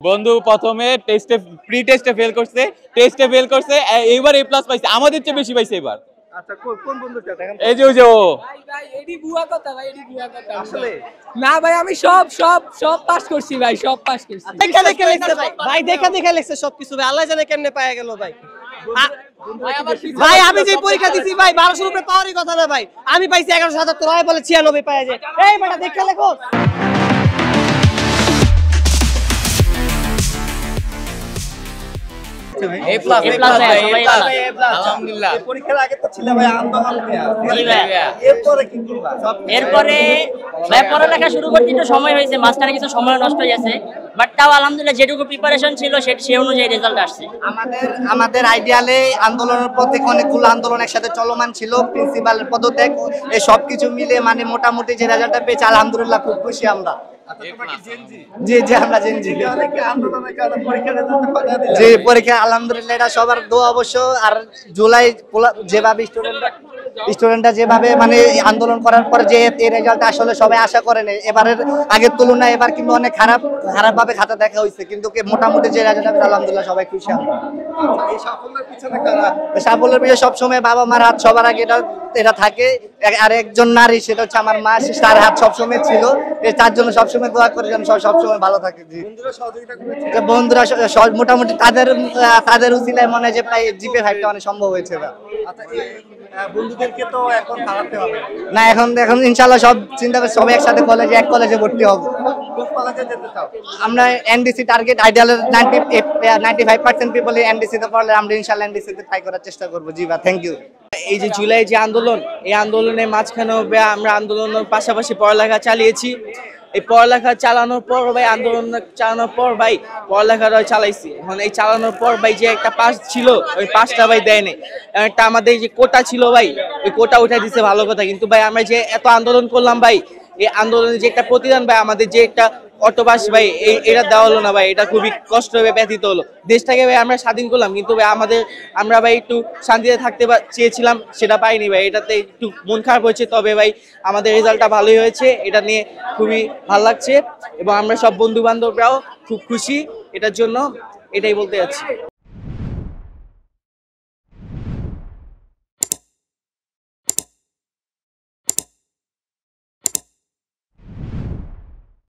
বন্ধু প্রথমে টেস্টে প্রি টেস্টে ফেল করছে, টেস্টে ফেল করছে, এইবার এ প্লাস পাইছে, আমাদের চেয়ে বেশি পাইছে এবার। আচ্ছা কোন বন্ধুটা দেখেন? এই যে ও ভাই এডি বুয়া কথা ভাই, এডি বুয়া কথা আসলে না ভাই, আমি সব সব সব পাস করছি ভাই, সব পাস করছি। দেখা দেখে লিখছে ভাই, ভাই দেখা দেখে লিখছে সবকিছু ভাই, আল্লাহ জানে কেমনে পায়া গেল ভাই। ভাই আমি যে পরীক্ষা দিছি ভাই 1200 উপরে পাওয়ারই কথা না ভাই, আমি পাইছি 11,000, তোরা বলে 96 পায়া যায়। এই বেটা দেখা লেখো এ প্লাস আলহামদুলিল্লাহ। পরীক্ষার আগে তো ছিল ভাই আন্দোলন নেয়া, এরপরে কি করবা? এরপরে ভাই পড়ালেখা শুরু করতে একটু সময় হয়েছে, মাঝখানে কিছু সময় নষ্ট হয়ে গেছে, বাট তাও আলহামদুলিল্লাহ যেটুকু প্রিপারেশন ছিল সে অনুযায়ী রেজাল্ট আসছে। আমাদের আইডিয়ালে আন্দোলনের প্রত্যেক অনেকগুলো আন্দোলন একসাথে চলমান ছিল, প্রিন্সিপালের পদত্যাগ, এই সবকিছু মিলে মানে মোটামুটি যে রেজাল্টটা পেয়েছি আলহামদুলিল্লাহ খুব খুশি আমরা। জি জি আমরা জেনজি। জি পরীক্ষা আলহামদুলিল্লাহ এটা সবার দোয়া অবশ্য। আর জুলাই যেভাবে স্টুডেন্টরা যেভাবে মানে আন্দোলন করার পর যে এই রেজাল্ট আসলে সবাই আশা করেন, এবারের আগের তুলনায় এবার কিন্তু অনেক খারাপ ভাবে খাতা দেখা হয়েছে, কিন্তু মোটামুটি যে রেজাল্ট আলহামদুলিল্লাহ সবাই খুশি। এই সাফল্যের পিছনে কারা? সাফল্যের পিছনে সবসময় বাবা মার হাত সবার আগে এটা থাকে। আর একজন নারী, সেটা হচ্ছে আমার মা, তার হাত সবসময় ছিল, তার জন্য সবসময় দোয়া করে যেন সবসময় ভালো থাকে। বন্ধুরা সহযোগিতা করেছে, বন্ধুরা মোটামুটি তাদের উসিলায় মনে হয় যে প্রায় জিপে 5টা অনেক সম্ভব হয়েছে। আচ্ছা এই বন্ধুদেরকে তো এখন হারাতে হবে না, এখন ইনশাআল্লাহ সব চিন্তা করে সবাই একসাথে এক কলেজে ভর্তি হব। কোন কলেজে যেতে চাও? আমরা এনডিসি টার্গেট, আইডিয়ালের 95% পিপল এনডিসি তে পড়লে আমরা ইনশাআল্লাহ এনডিসি তে ট্রাই করার চেষ্টা করব। জি ভাই, থ্যাংক ইউ। এই যে জুলাই যে আন্দোলন, এই আন্দোলনের মাঝখানেও আমরা আন্দোলনের পাশাপাশি পড়ালেখা চালিয়েছি। এই পড়ালেখা চালানোর পর ভাই, আন্দোলন চালানোর পর ভাই পড়ালেখাটা চালাইছি। এখন এই চালানোর পর ভাই যে একটা পাস ছিল, ওই পাসটা ভাই দেয় নাই। একটা আমাদের যে কোটা ছিল ভাই, ওই কোটা উঠে দিছে ভালো কথা, কিন্তু ভাই আমরা যে এত আন্দোলন করলাম ভাই, এই আন্দোলনের যে একটা প্রতিদান ভাই, আমাদের যে একটা অটোপাস ভাই এটা দেওয়া হলো না ভাই, এটা খুবই কষ্ট হবে, ব্যথিত হলো। দেশটাকে ভাই আমরা স্বাধীন করলাম, কিন্তু ভাই আমরা ভাই একটু শান্তিতে থাকতে চেয়েছিলাম, সেটা পাইনি ভাই, এটাতে একটু মন খারাপ হয়েছে। তবে ভাই আমাদের রেজাল্টটা ভালোই হয়েছে, এটা নিয়ে খুবই ভালো লাগছে এবং আমরা সব বন্ধু বান্ধবরাও খুব খুশি এটার জন্য, এটাই বলতে যাচ্ছি।